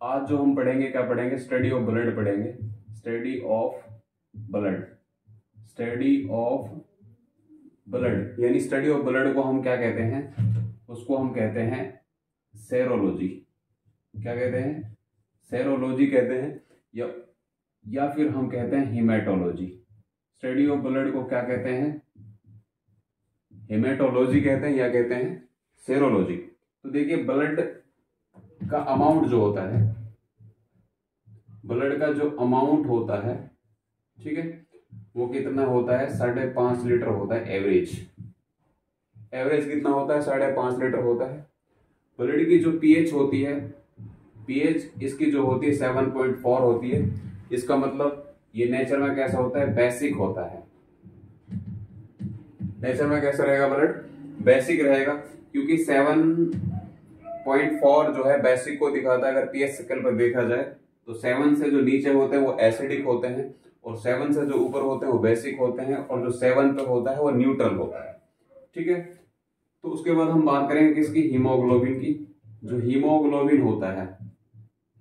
आज जो हम पढ़ेंगे क्या पढ़ेंगे, स्टडी ऑफ ब्लड पढ़ेंगे। Study of blood, study of blood यानी स्टडी ऑफ ब्लड को हम क्या कहते हैं, उसको हम कहते हैं सेरोलॉजी। क्या कहते हैं, सेरोलॉजी कहते हैं, या फिर हम कहते हैं हिमेटोलॉजी। स्टडी ऑफ ब्लड को क्या कहते हैं, हिमेटोलॉजी कहते हैं या कहते हैं सेरोलॉजी। तो देखिए ब्लड का अमाउंट जो होता है, ब्लड का जो अमाउंट होता है, ठीक है, वो कितना होता है, 5.5 लीटर होता है एवरेज। एवरेज कितना होता है, 5.5 लीटर होता है। ब्लड की जो पीएच होती है, पीएच इसकी जो होती है 7.4 होती है। इसका मतलब ये नेचर में कैसा होता है, बेसिक होता है। नेचर में कैसा रहेगा ब्लड, बेसिक रहेगा, क्योंकि 7.4 जो है बेसिक को दिखाता है। अगर पीएच स्केल पर देखा जाए तो 7 से जो नीचे होते हैं वो एसिडिक होते हैं, और 7 से जो ऊपर होते हैं वो बेसिक होते हैं, और जो 7 पे होता है वो न्यूट्रल होता है। ठीक है, तो उसके बाद हम बात करेंगे किसकी, हीमोग्लोबिन की। जो हीमोग्लोबिन होता है,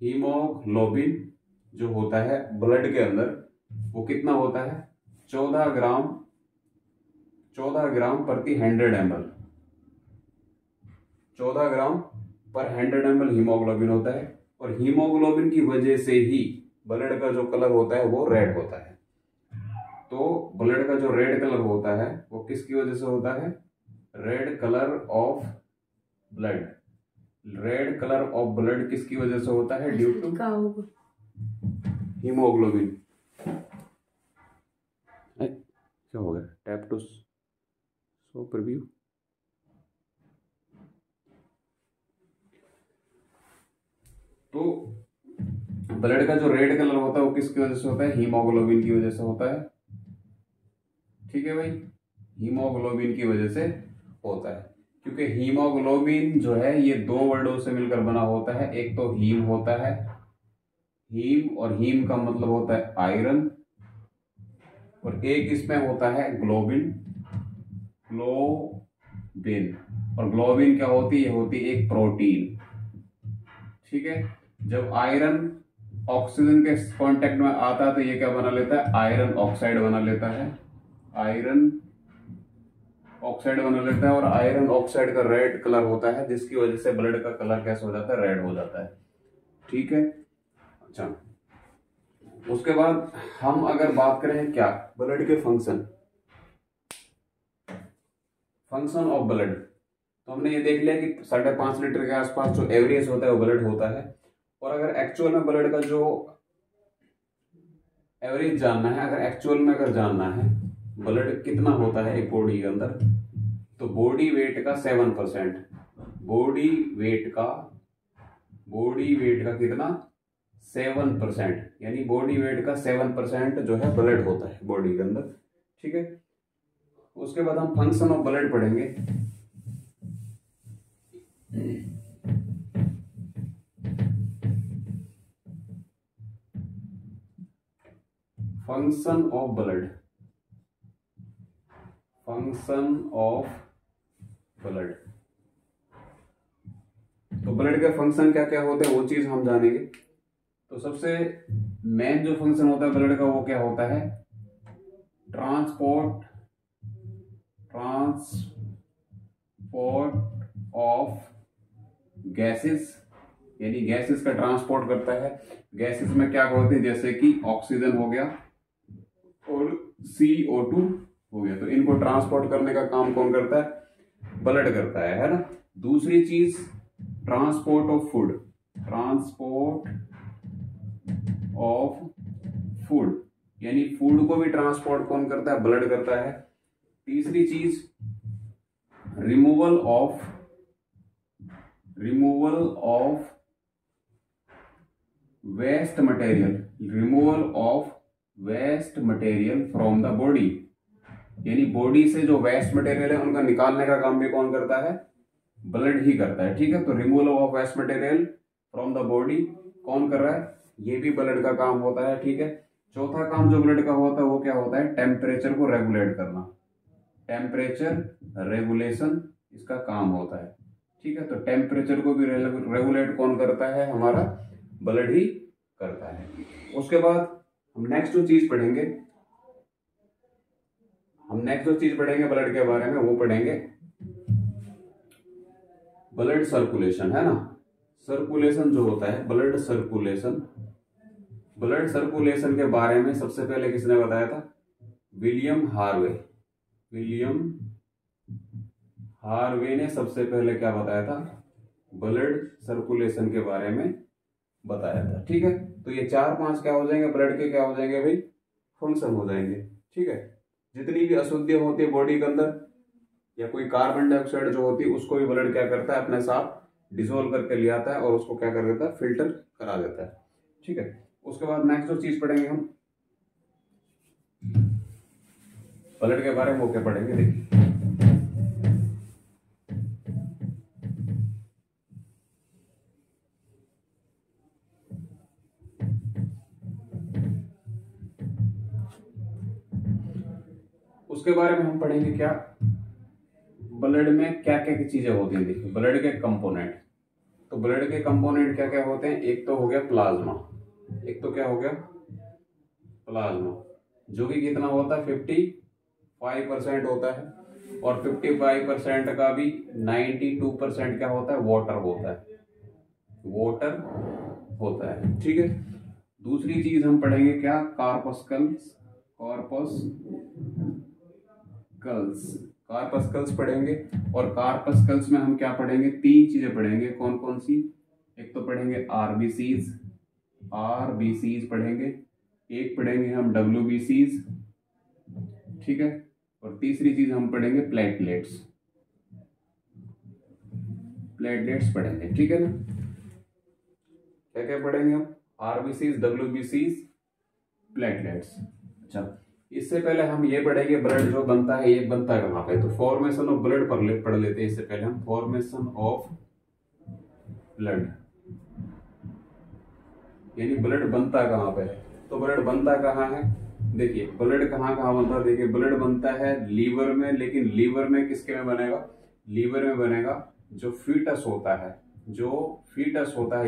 हीमोग्लोबिन जो होता है ब्लड के अंदर, वो कितना होता है, 14 ग्राम प्रति 100 ml। 14 ग्राम पर 100 ml हीमोग्लोबिन होता है। और हीमोग्लोबिन की वजह से ही ब्लड का जो कलर होता है वो रेड होता है। तो ब्लड का जो रेड कलर होता है वो किसकी वजह से होता है, red colour of blood. Red colour of blood किसकी वजह से होता है, ड्यू टू हीमोग्लोबिन। क्या हो गया, टैप टू शो प्रीव्यू। तो ब्लड का जो रेड कलर होता है वो किसकी वजह से होता है, हीमोग्लोबिन की वजह से होता है। ठीक है भाई, हीमोग्लोबिन की वजह से होता है, क्योंकि हीमोग्लोबिन जो है ये 2 वर्डों से मिलकर बना होता है। एक तो हीम होता है, हीम, और हीम का मतलब होता है आयरन, और एक इसमें होता है ग्लोबिन। ग्लोबिन, और ग्लोबिन क्या होती है, होती है एक प्रोटीन। ठीक है, जब आयरन ऑक्सीजन के कांटेक्ट में आता है तो ये क्या बना लेता है, आयरन ऑक्साइड बना लेता है। आयरन ऑक्साइड बना लेता है, और आयरन ऑक्साइड का रेड कलर होता है, जिसकी वजह से ब्लड का कलर कैसा हो जाता है, रेड हो जाता है। ठीक है, अच्छा, उसके बाद हम अगर बात करें क्या, ब्लड के फंक्शन ऑफ ब्लड, तो हमने ये देख लिया कि 5.5 लीटर के आसपास जो एवरेज होता है वो ब्लड होता है। और अगर एक्चुअल में ब्लड का जो एवरेज जानना है, अगर एक्चुअल में अगर जानना है ब्लड कितना होता है एक बॉडी के अंदर, तो बॉडी वेट का 7%, बॉडी वेट का कितना, 7%, यानी बॉडी वेट का 7% जो है ब्लड होता है बॉडी के अंदर। ठीक है, उसके बाद हम फंक्शन ऑफ ब्लड पढ़ेंगे। Function of blood, function of blood, तो ब्लड के फंक्शन क्या क्या होते हैं वो चीज हम जानेंगे। तो सबसे मेन जो फंक्शन होता है ब्लड का वो क्या होता है, ट्रांसपोर्ट ऑफ गैसेस, यानी गैसेस का ट्रांसपोर्ट करता है। गैसेस में क्या होते हैं, जैसे कि ऑक्सीजन हो गया और CO2 हो गया, तो इनको ट्रांसपोर्ट करने का काम कौन करता है, ब्लड करता है ना। दूसरी चीज ट्रांसपोर्ट ऑफ फूड, यानी फूड को भी ट्रांसपोर्ट कौन करता है, ब्लड करता है। तीसरी चीज removal of waste material from the body, यानी बॉडी से जो वेस्ट मटेरियल है उनका निकालने का काम भी कौन करता है, ब्लड ही करता है। ठीक है, तो removal of waste material from the body कौन कर रहा है, ये भी ब्लड का काम होता है। ठीक है, चौथा काम जो ब्लड का होता है वो क्या होता है, टेम्परेचर को रेगुलेट करना, टेम्परेचर रेगुलेशन इसका काम होता है। ठीक है, तो टेम्परेचर को भी रेगुलेट कौन करता है, हमारा ब्लड ही करता है। उसके बाद हम नेक्स्ट जो चीज पढ़ेंगे ब्लड के बारे में, वो पढ़ेंगे ब्लड सर्कुलेशन, है ना। सर्कुलेशन जो होता है, ब्लड सर्कुलेशन के बारे में सबसे पहले किसने बताया था? विलियम हार्वे ने सबसे पहले क्या बताया था? ब्लड सर्कुलेशन के बारे में बताया था। ठीक है, तो ये 4-5 क्या हो जाएंगे? ब्लड के क्या हो जाएंगे भाई? फंक्शन हो जाएंगे। ठीक है, जितनी भी अशुद्धियां होती है बॉडी के अंदर, या कोई कार्बन डाइऑक्साइड जो होती है, उसको भी ब्लड क्या करता है? अपने साथ डिसोल्व करके ले आता है और उसको क्या कर देता है? फिल्टर करा देता है। ठीक है, उसके बाद नेक्स्ट जो चीज पढ़ेंगे हम ब्लड के बारे में, वो क्या पढ़ेंगे? देखिए, उसके बारे में हम पढ़ेंगे क्या? ब्लड में क्या क्या चीजें होती हैं। देखिए, ब्लड के कंपोनेंट, तो ब्लड के कंपोनेंट क्या क्या होते हैं? एक तो हो गया प्लाज्मा, प्लाज्मा जो कि कितना होता है? 55% होता है, और 55% का भी 92% क्या होता है? वाटर होता है। ठीक है, दूसरी चीज हम पढ़ेंगे क्या? कार्पस्कल्स पढ़ेंगे। और कार्पस्कल्स में हम क्या पढ़ेंगे? 3 चीजें पढ़ेंगे। कौन कौन सी? एक तो पढ़ेंगे आरबीसीज पढ़ेंगे, एक पढ़ेंगे हम डब्ल्यूबीसीज, ठीक है, और तीसरी चीज हम पढ़ेंगे प्लेटलेट्स पढ़ेंगे। ठीक है ना, क्या क्या पढ़ेंगे हम? आरबीसीज, डब्ल्यूबीसीज, प्लेटलेट्स। अच्छा, इससे पहले हम ये पढ़ेंगे ब्लड जो बनता है, ये बनता है कहाँ पे? तो फॉर्मेशन ऑफ ब्लड पढ़ लेते हैं। इससे पहले हम फॉर्मेशन ऑफ ब्लड, यानी ब्लड बनता कहाँ पे है? तो ब्लड बनता कहाँ है? देखिए, ब्लड कहाँ कहाँ बनता है? देखिए, ब्लड बनता है लीवर में, लेकिन लीवर में किसके में बनेगा? लीवर में बनेगा जो फीटस होता है,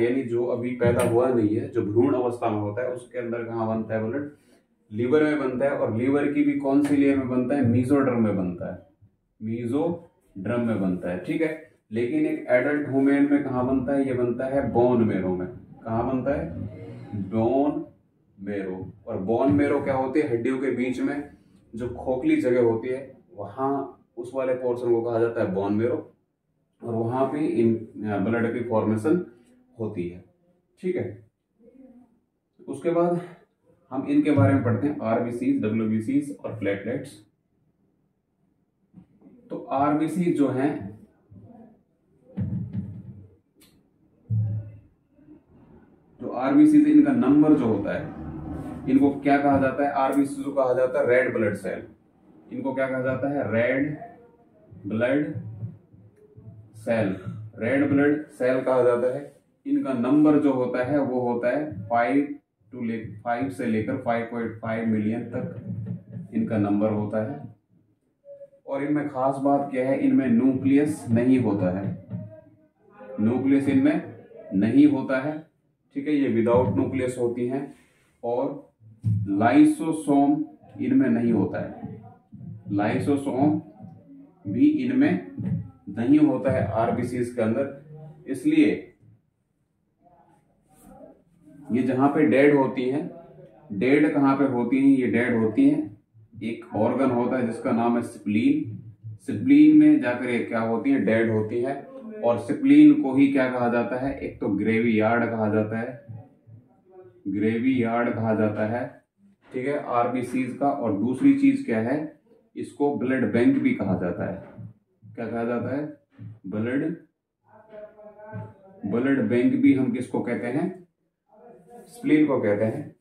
यानी जो अभी पैदा हुआ नहीं है, जो भ्रूण अवस्था में होता है, उसके अंदर कहाँ बनता है ब्लड? लीवर में बनता है। और लीवर की भी कौन सी लेयर में बनता है? मीजोड्रम में बनता है। ठीक है, लेकिन एक एडल्ट ह्यूमन में कहाँ बनता है? ये बनता है बोन मेरो में। कहाँ बनता है? Bone marrow. और बोन मेरो क्या होती है? हड्डियों के बीच में जो खोखली जगह होती है, वहां उस वाले पोर्शन को कहा जाता है बोन मेरो, और वहां पे इन ब्लड की फॉर्मेशन होती है। ठीक है, उसके बाद हम इनके बारे में पढ़ते हैं, आरबीसीज, डब्ल्यूबीसीज और प्लेटलेट्स। तो आरबीसी जो हैं, आरबीसी इनका नंबर जो होता है, इनको क्या कहा जाता है? आरबीसी को कहा जाता है रेड ब्लड सेल। इनको क्या कहा जाता है? रेड ब्लड सेल कहा जाता है। इनका नंबर जो होता है वो होता है 5 से लेकर 5.5 मिलियन तक इनका नंबर होता है। और इनमें खास बात क्या है? इनमें न्यूक्लियस नहीं होता है। ठीक है, ये विदाउट न्यूक्लियस होती हैं। और लाइसोसोम इनमें नहीं होता है, लाइसोसोम भी इनमें नहीं होता है आरबीसी के अंदर। इसलिए ये जहां पे डेड होती हैं, डेड कहां पे होती हैं? ये डेड होती हैं, एक ऑर्गन होता है जिसका नाम है स्प्लीन में जाकर ये क्या होती है? डेड होती है। और स्प्लीन को ही क्या कहा जाता है? एक तो ग्रेवयार्ड कहा जाता है, ठीक है, आरबीसीज का। और दूसरी चीज क्या है? इसको ब्लड बैंक भी कहा जाता है। क्या कहा जाता है? ब्लड बैंक भी हम किसको कहते हैं? स्प्लीन को कहते हैं।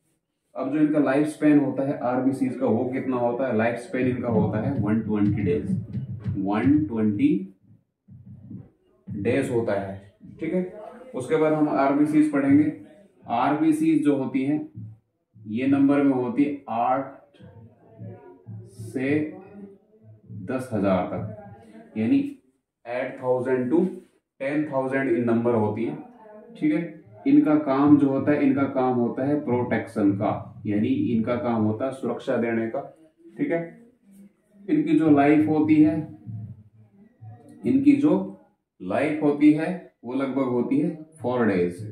अब जो इनका लाइफ स्पेन होता है आरबीसीज का, वो कितना होता है? लाइफ स्पेन इनका होता है 120 डेज, 120 डेज होता है। ठीक है, उसके बाद हम आरबीसीज पढ़ेंगे। आरबीसीज जो होती हैं, ये नंबर में होती है 8 से 10,000 तक, यानी 8,000 to 10,000 इन नंबर होती हैं। ठीक है, इनका काम जो होता है, इनका काम होता है प्रोटेक्शन का, यानी इनका काम होता है सुरक्षा देने का। ठीक है, इनकी जो लाइफ होती है, इनकी जो लाइफ होती है वो लगभग होती है 4 डेज।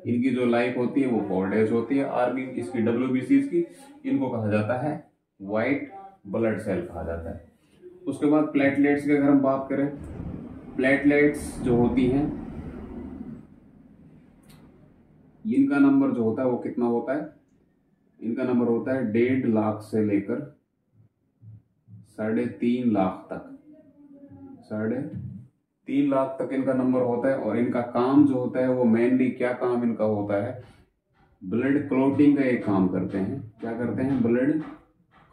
इनकी जो लाइफ होती है वो 4 डेज होती है। आर्मी इसकी, WBCs की, इनको कहा जाता है व्हाइट ब्लड सेल कहा जाता है। उसके बाद प्लेटलेट्स की अगर हम बात करें, प्लेटलेट्स जो होती हैं, इनका नंबर जो होता है वो कितना होता है, इनका नंबर होता है 1.5 लाख से लेकर 3.5 लाख तक, 3.5 लाख तक इनका नंबर होता है। और इनका काम जो होता है वो मेनली क्या काम इनका होता है, ब्लड क्लोटिंग का एक काम करते हैं। क्या करते हैं, ब्लड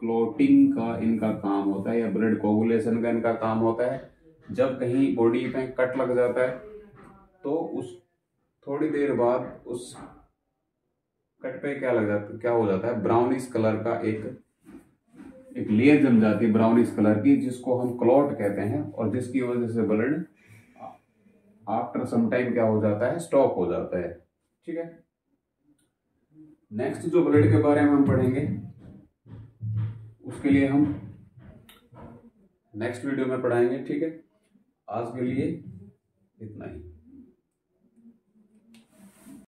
क्लोटिंग का इनका काम होता है, या ब्लड कोगुलेशन का इनका काम होता है। जब कहीं बॉडी पे कट लग जाता है तो उस थोड़ी देर बाद उस कट पे क्या लग जाता है, क्या हो जाता है, ब्राउनिश कलर का एक लेयर जम जाती है ब्राउनिश कलर की, जिसको हम क्लॉट कहते हैं, और जिसकी वजह से ब्लड आफ्टर सम टाइम क्या हो जाता है, स्टॉप हो जाता है। ठीक है, नेक्स्ट जो ब्लड के बारे में हम पढ़ेंगे उसके लिए हम नेक्स्ट वीडियो में पढ़ाएंगे। ठीक है, आज के लिए इतना ही।